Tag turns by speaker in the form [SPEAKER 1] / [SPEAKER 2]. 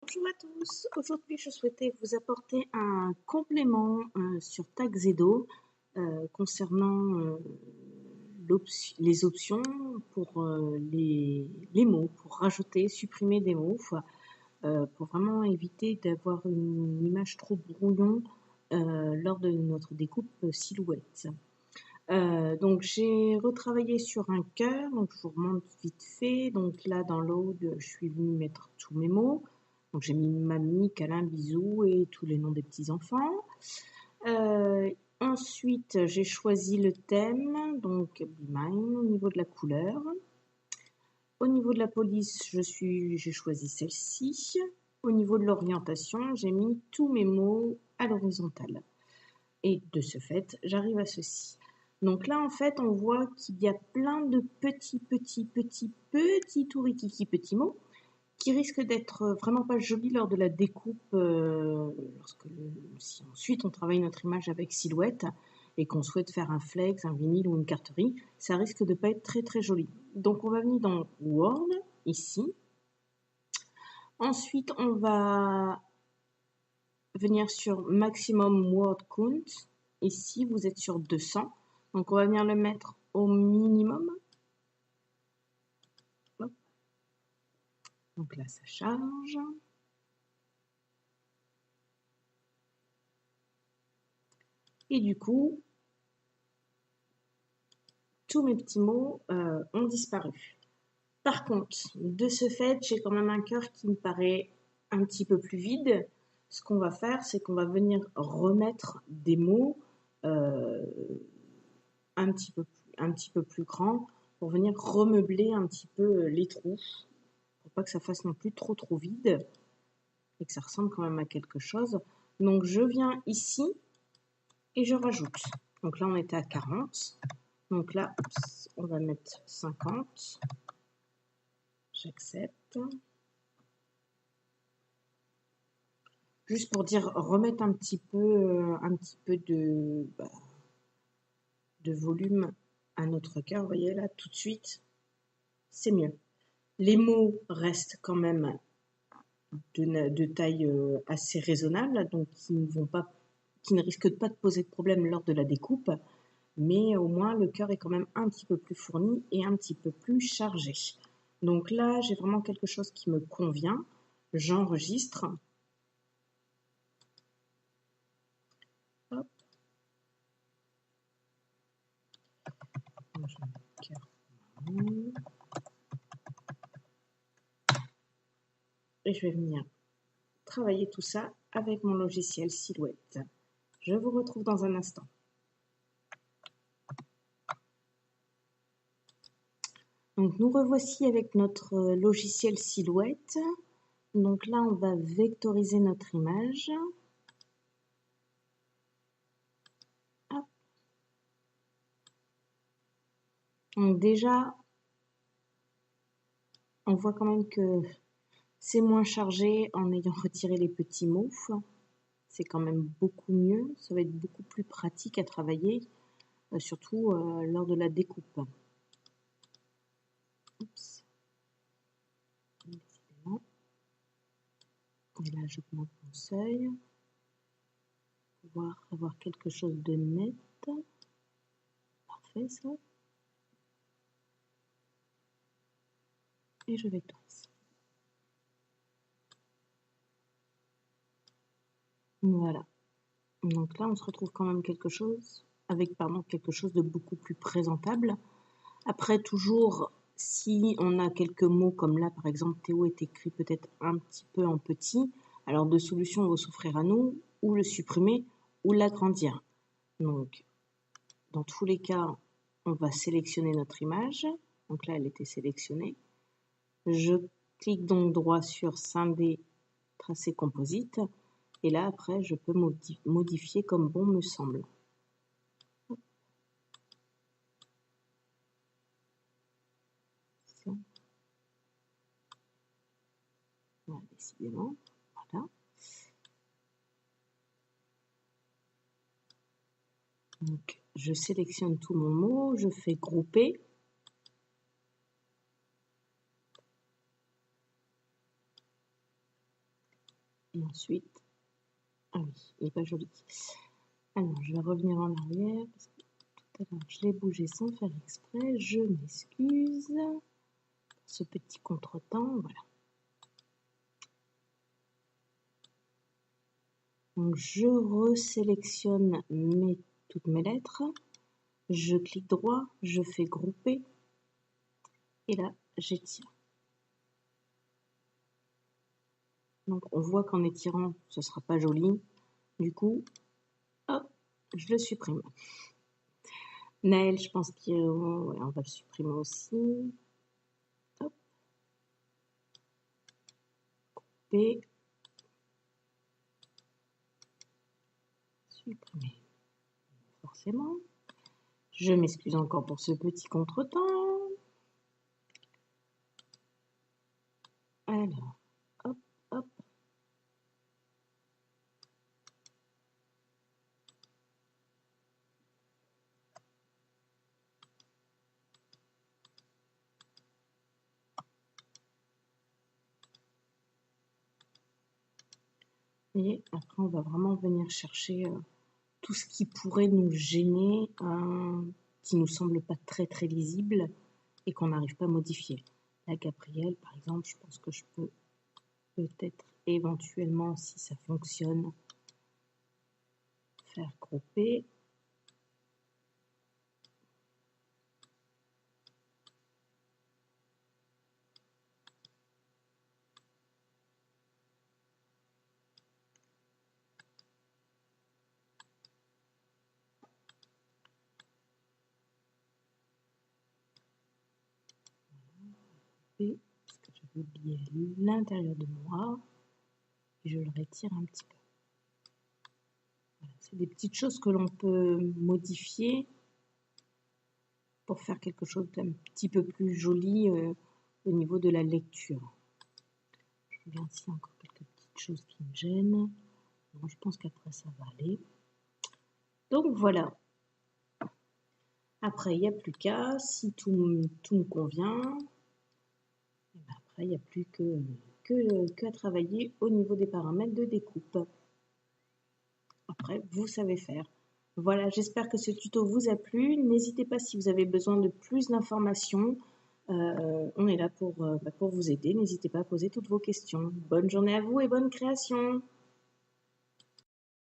[SPEAKER 1] Bonjour à tous, aujourd'hui je souhaitais vous apporter un complément sur Taxedo concernant les options pour les mots, pour rajouter, supprimer des mots, pour vraiment éviter d'avoir une image trop brouillon lors de notre découpe silhouette. Donc j'ai retravaillé sur un cœur, donc je vous remonte vite fait. Donc là dans l'aude, je suis venue mettre tous mes mots. Donc j'ai mis mamie, câlin, bisous et tous les noms des petits-enfants. Ensuite, j'ai choisi le thème, donc Be Mine, au niveau de la couleur. Au niveau de la police, j'ai choisi celle-ci. Au niveau de l'orientation, j'ai mis tous mes mots à l'horizontale. Et de ce fait, j'arrive à ceci. Donc là, en fait, on voit qu'il y a plein de petits tourikiki petits mots qui risquent d'être vraiment pas jolis lors de la découpe, si ensuite on travaille notre image avec silhouette et qu'on souhaite faire un flex, un vinyle ou une carterie, ça risque de pas être très joli. Donc on va venir dans Word, ici. Ensuite, on va venir sur Maximum Word Count. Ici, vous êtes sur 200. Donc on va venir le mettre au minimum. Hop. Donc là, ça charge. Et du coup, tous mes petits mots ont disparu. Par contre, de ce fait, j'ai quand même un cœur qui me paraît un petit peu plus vide. Ce qu'on va faire, c'est qu'on va venir remettre des mots un petit peu plus grands pour venir remeubler un petit peu les trous, pour pas que ça fasse non plus trop vide et que ça ressemble quand même à quelque chose. Donc je viens ici et je rajoute. Donc là, on était à 40. Donc là, on va mettre 50. J'accepte. Juste pour dire, remettre un petit peu de volume à notre cœur. Vous voyez là, tout de suite, c'est mieux. Les mots restent quand même de taille assez raisonnable, donc qui ne risquent pas de poser de problème lors de la découpe. Mais au moins le cœur est quand même un petit peu plus fourni et un petit peu plus chargé. Donc là, j'ai vraiment quelque chose qui me convient. J'enregistre. Hop. Et je vais venir travailler tout ça avec mon logiciel Silhouette. Je vous retrouve dans un instant. Donc nous revoici avec notre logiciel Silhouette. Donc là, on va vectoriser notre image. Hop. Donc déjà, on voit quand même que c'est moins chargé en ayant retiré les petits mots. C'est quand même beaucoup mieux. Ça va être beaucoup plus pratique à travailler, surtout lors de la découpe. Oups. Et là, j'augmente mon seuil pour pouvoir avoir quelque chose de net. Parfait, ça. Et je vectorise. Voilà. Donc là, on se retrouve quand même quelque chose de beaucoup plus présentable. Après, toujours, si on a quelques mots comme là, par exemple, Théo est écrit peut-être un petit peu en petit, alors deux solutions vont s'offrir à nous, ou le supprimer, ou l'agrandir. Donc, dans tous les cas, on va sélectionner notre image. Donc là, elle était sélectionnée. Je clique donc droit sur scinder, tracer composite. Et là, après, je peux modifier comme bon me semble. Ça. Voilà, décidément. Voilà. Donc, je sélectionne tout mon mot, je fais grouper. Et ensuite, ah oui, il n'est pas joli. Alors, je vais revenir en arrière, parce que tout à l'heure, je l'ai bougé sans faire exprès. Je m'excuse pour ce petit contretemps, voilà. Donc, je resélectionne toutes mes lettres. Je clique droit, je fais grouper. Et là, j'étire. Donc, on voit qu'en étirant, ce ne sera pas joli. Du coup, hop, je le supprime. Naël, je pense qu'on ouais, va le supprimer aussi. Hop. Couper. Supprimer. Forcément. Je m'excuse encore pour ce petit contretemps. Alors, hop, hop. Et après, on va vraiment venir chercher tout ce qui pourrait nous gêner, qui nous semble pas très très lisible et qu'on n'arrive pas à modifier. La Gabrielle, par exemple, je pense que je peux peut-être éventuellement, si ça fonctionne, faire grouper. Parce que j'avais oublié l'intérieur de moi et je le retire un petit peu. Voilà, c'est des petites choses que l'on peut modifier pour faire quelque chose d'un petit peu plus joli au niveau de la lecture. Je regarde s'il y a encore quelques petites choses qui me gênent. Bon, je pense qu'après ça va aller. Donc voilà. Après, il n'y a plus qu'à, si tout me convient, et ben après, il n'y a plus qu'à travailler au niveau des paramètres de découpe. Après, vous savez faire. Voilà, j'espère que ce tuto vous a plu. N'hésitez pas si vous avez besoin de plus d'informations. On est là pour vous aider. N'hésitez pas à poser toutes vos questions. Bonne journée à vous et bonne création.